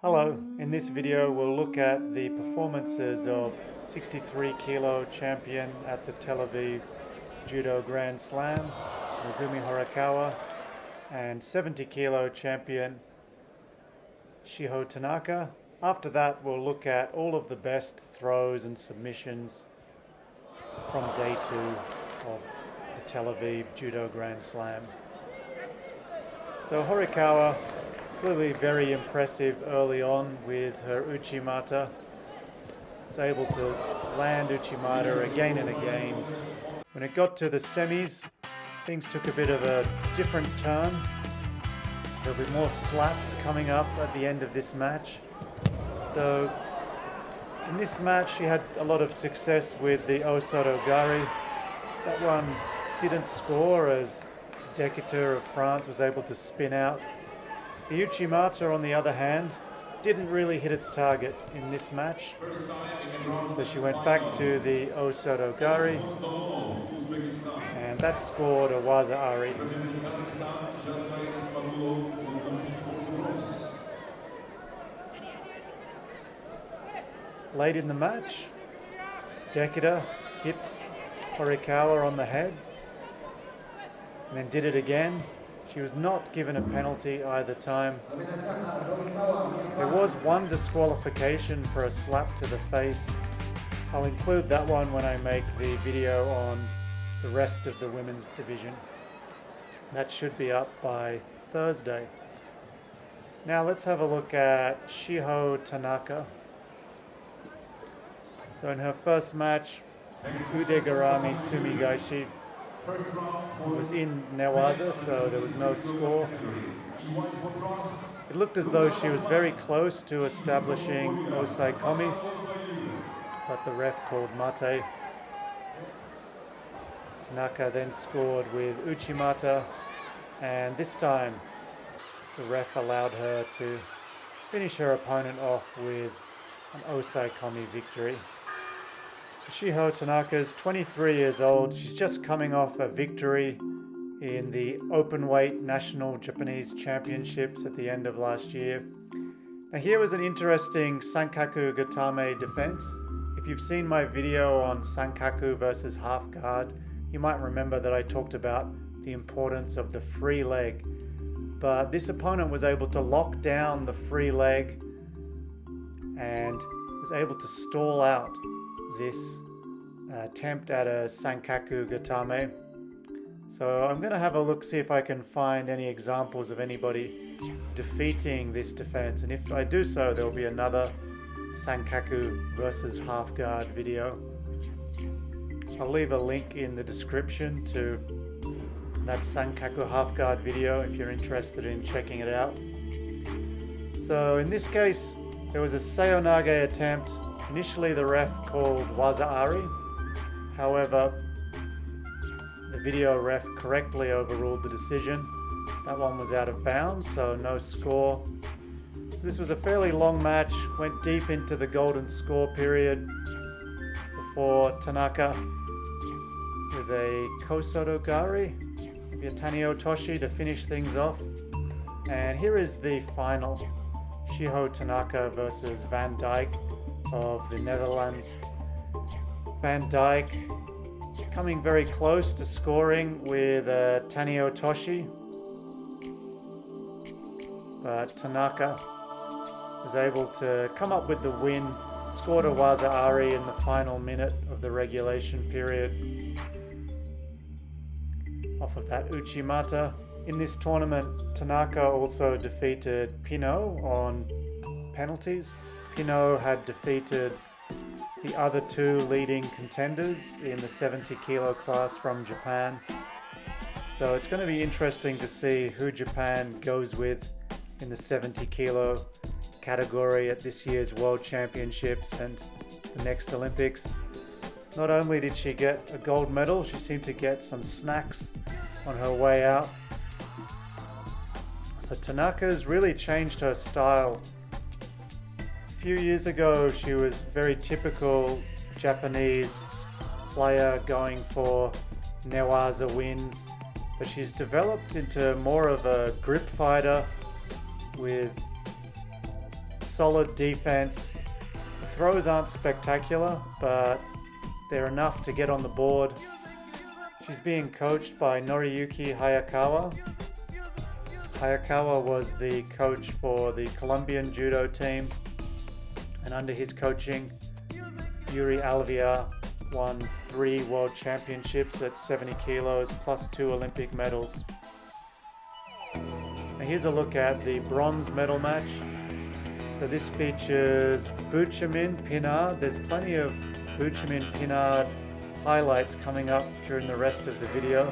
Hello, in this video we'll look at the performances of 63 kilo champion at the Tel Aviv Judo Grand Slam, Megumi Horikawa, and 70 kilo champion Shiho Tanaka. After that we'll look at all of the best throws and submissions from day 2 of the Tel Aviv Judo Grand Slam. So Horikawa, clearly very impressive early on with her uchi-mata. Was able to land uchi-mata again and again. When it got to the semis, things took a bit of a different turn. There'll be more slaps coming up at the end of this match. So in this match she had a lot of success with the o-soto-gari. That one didn't score as Deketer of France was able to spin out. The uchi-mata, on the other hand, didn't really hit its target in this match. So she went back to the o-soto-gari, and that scored a waza-ari. Late in the match, Deketer hit Horikawa on the head, and then did it again. She was not given a penalty either time. There was one disqualification for a slap to the face. I'll include that one when I make the video on the rest of the women's division. That should be up by Thursday. Now let's have a look at Shiho Tanaka. So in her first match, ude-garami sumi-gaeshi was in newaza, so there was no score. It looked as though she was very close to establishing osai-komi, but the ref called mate. Tanaka then scored with uchi-mata, and this time the ref allowed her to finish her opponent off with an osai-komi victory. Shiho Tanaka is 23 years old. She's just coming off a victory in the openweight national Japanese championships at the end of last year. Now here was an interesting sankaku-gatame defense. If you've seen my video on sankaku versus half guard, you might remember that I talked about the importance of the free leg. But this opponent was able to lock down the free leg and was able to stall out this attempt at a sankaku-gatame. So I'm going to have a look, see if I can find any examples of anybody defeating this defense, and if I do so, there will be another sankaku versus half guard video. I'll leave a link in the description to that sankaku half guard video if you're interested in checking it out. So in this case, there was a seionage attempt. Initially the ref called waza-ari, however the video ref correctly overruled the decision. That one was out of bounds, so no score. This was a fairly long match, went deep into the golden score period before Tanaka with a ko-soto-gari, maybe a tani-o-toshi to finish things off. And here is the final, Shiho Tanaka versus Van Dijke of the Netherlands. Van Dijke coming very close to scoring with a tani-o-toshi, but Tanaka was able to come up with the win, scored a waza-ari in the final minute of the regulation period off of that uchi-mata. In this tournament, Tanaka also defeated Pinard on penalties. Pinard had defeated the other two leading contenders in the 70 kilo class from Japan. So it's going to be interesting to see who Japan goes with in the 70 kilo category at this year's World Championships and the next Olympics. Not only did she get a gold medal, she seemed to get some snacks on her way out. So Tanaka's really changed her style. A few years ago she was very typical Japanese player going for newaza wins, but she's developed into more of a grip fighter with solid defense. The throws aren't spectacular, but they're enough to get on the board. She's being coached by Noriyuki Hayakawa. Hayakawa was the coach for the Colombian judo team, and under his coaching, Yuri Alvia won 3 world championships at 70 kilos plus 2 Olympic medals. Now here's a look at the bronze medal match. So this features Beauchemin Pinard. There's plenty of Beauchemin Pinard highlights coming up during the rest of the video.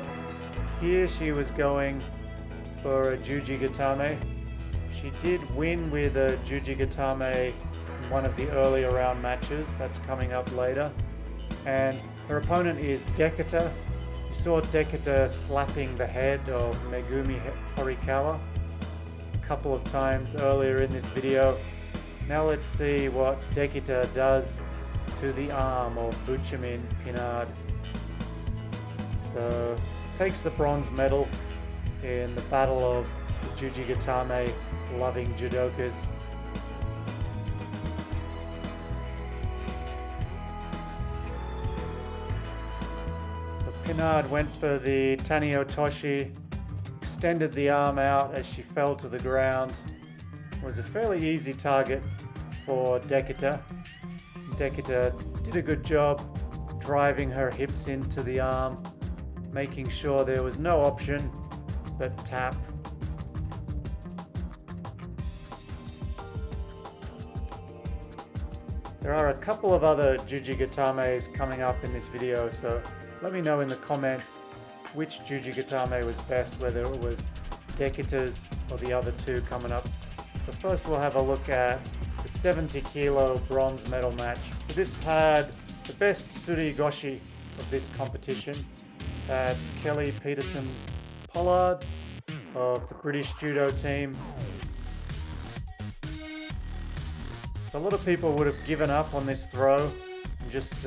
Here she was going for a juji-gatame. She did win with a juji-gatame in one of the earlier round matches. That's coming up later. And her opponent is Deketer. You saw Deketer slapping the head of Megumi Horikawa a couple of times earlier in this video. Now let's see what Deketer does to the arm of Beauchemin Pinard. So takes the bronze medal in the battle of the juji-gatame loving judokas. So Pinard went for the tani-o-toshi, extended the arm out as she fell to the ground. It was a fairly easy target for Deketer. Deketer did a good job driving her hips into the arm, making sure there was no option but tap. There are a couple of other juji-gatames coming up in this video, so let me know in the comments which juji-gatame was best, whether it was Deketer's or the other two coming up. But first we'll have a look at the 70 kilo bronze medal match. This had the best tsuri-goshi of this competition. That's Kelly Petersen Pollard of the British judo team. So a lot of people would have given up on this throw and just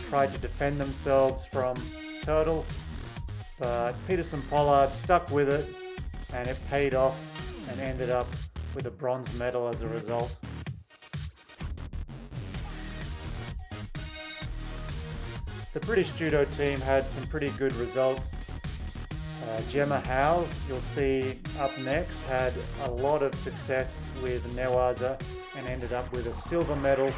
tried to defend themselves from Turtle, but Petersen Pollard stuck with it and it paid off and ended up with a bronze medal as a result. The British judo team had some pretty good results. Gemma Howell, you'll see up next, had a lot of success with newaza and ended up with a silver medal.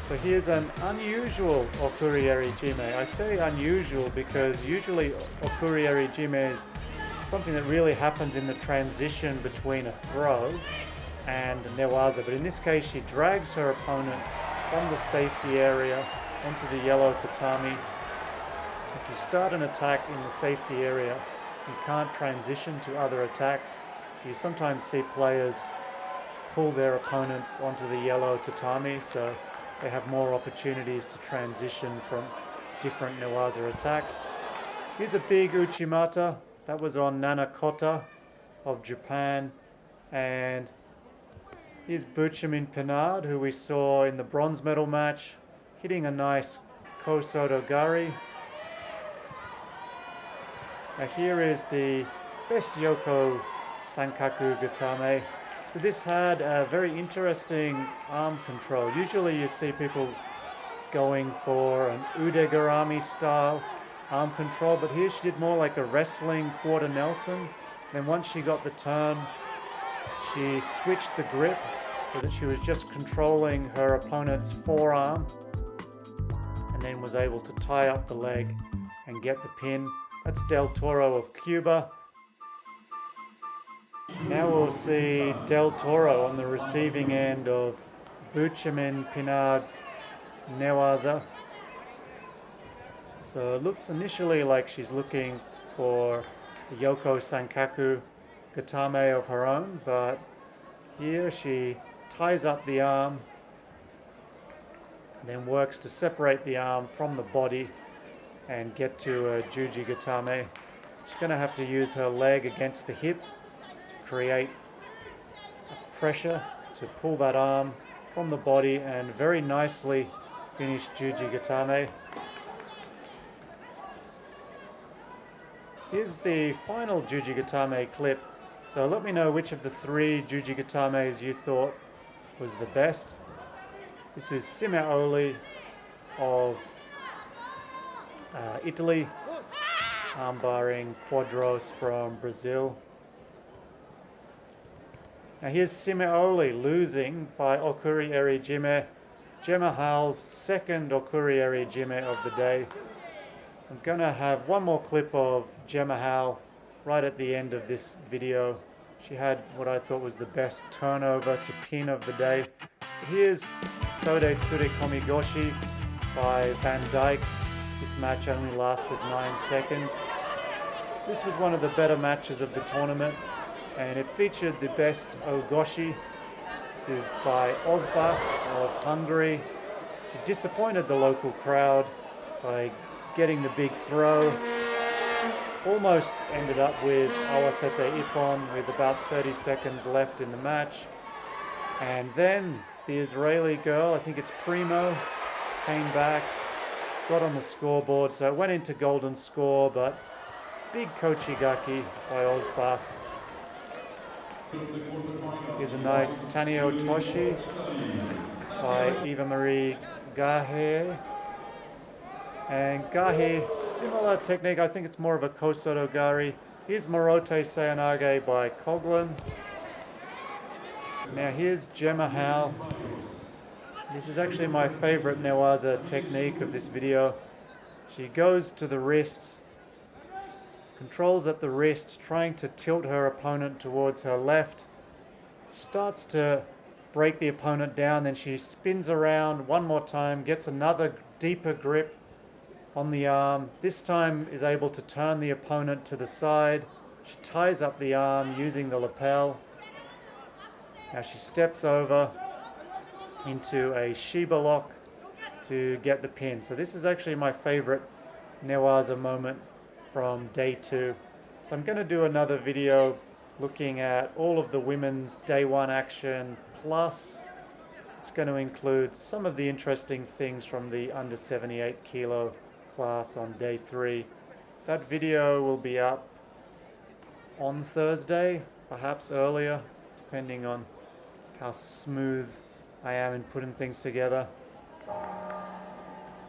So here's an unusual okuri-eri-jime. I say unusual because usually okuri-eri-jime is something that really happens in the transition between a throw and newaza, but in this case she drags her opponent from the safety area onto the yellow tatami. If you start an attack in the safety area, you can't transition to other attacks. So you sometimes see players pull their opponents onto the yellow tatami, so they have more opportunities to transition from different newaza attacks. Here's a big uchi-mata. That was on Nana Kota of Japan. And here's Beauchemin Pinard, who we saw in the bronze medal match, hitting a nice ko-soto-gari. Now here is the best yoko-sankaku-gatame. So this had a very interesting arm control. Usually you see people going for an ude-garami style arm control, but here she did more like a wrestling quarter Nelson. Then once she got the turn, she switched the grip so that she was just controlling her opponent's forearm, and then was able to tie up the leg and get the pin. That's Del Toro of Cuba. Now we'll see Del Toro on the receiving end of Beauchemin Pinard's newaza. So it looks initially like she's looking for the yoko-sankaku-gatame of her own, but here she ties up the arm, then works to separate the arm from the body and get to a juji-gatame. She's going to have to use her leg against the hip to create pressure to pull that arm from the body and very nicely finish juji-gatame. Here's the final juji-gatame clip. So let me know which of the three juji-gatames you thought was the best. This is Simeoli of Italy, armbarring Quadros from Brazil. Now here's Simeoli losing by okuri-eri-jime, Gemma Howell's second okuri-eri-jime of the day. I'm gonna have one more clip of Gemma Howell right at the end of this video. She had what I thought was the best turnover to pin of the day. But here's sode-tsurikomi-goshi by Van Dijke. This match only lasted 9 seconds. So this was one of the better matches of the tournament, and it featured the best o-goshi. This is by Ozbas of Hungary. She disappointed the local crowd by getting the big throw. Almost ended up with awasete ippon with about 30 seconds left in the match. And then the Israeli girl, I think it's Primo, came back, got on the scoreboard, so it went into golden score, but big kouchi-gake by Ozbas. Here's a nice tani-o-toshi by Eva Marie Gahie. And Gahie, similar technique, I think it's more of a ko-soto-gari. Here's morote-seionage by Coughlan. Now here's Gemma Howell. This is actually my favorite newaza technique of this video. She goes to the wrist, controls at the wrist, trying to tilt her opponent towards her left. She starts to break the opponent down, then she spins around one more time, gets another deeper grip on the arm. This time is able to turn the opponent to the side. She ties up the arm using the lapel. Now she steps over into a shiba-lock to get the pin. So this is actually my favorite newaza moment from day 2. So I'm going to do another video looking at all of the women's day 1 action, plus it's going to include some of the interesting things from the under 78 kilo class on day 3. That video will be up on Thursday, perhaps earlier, depending on how smooth I am in putting things together.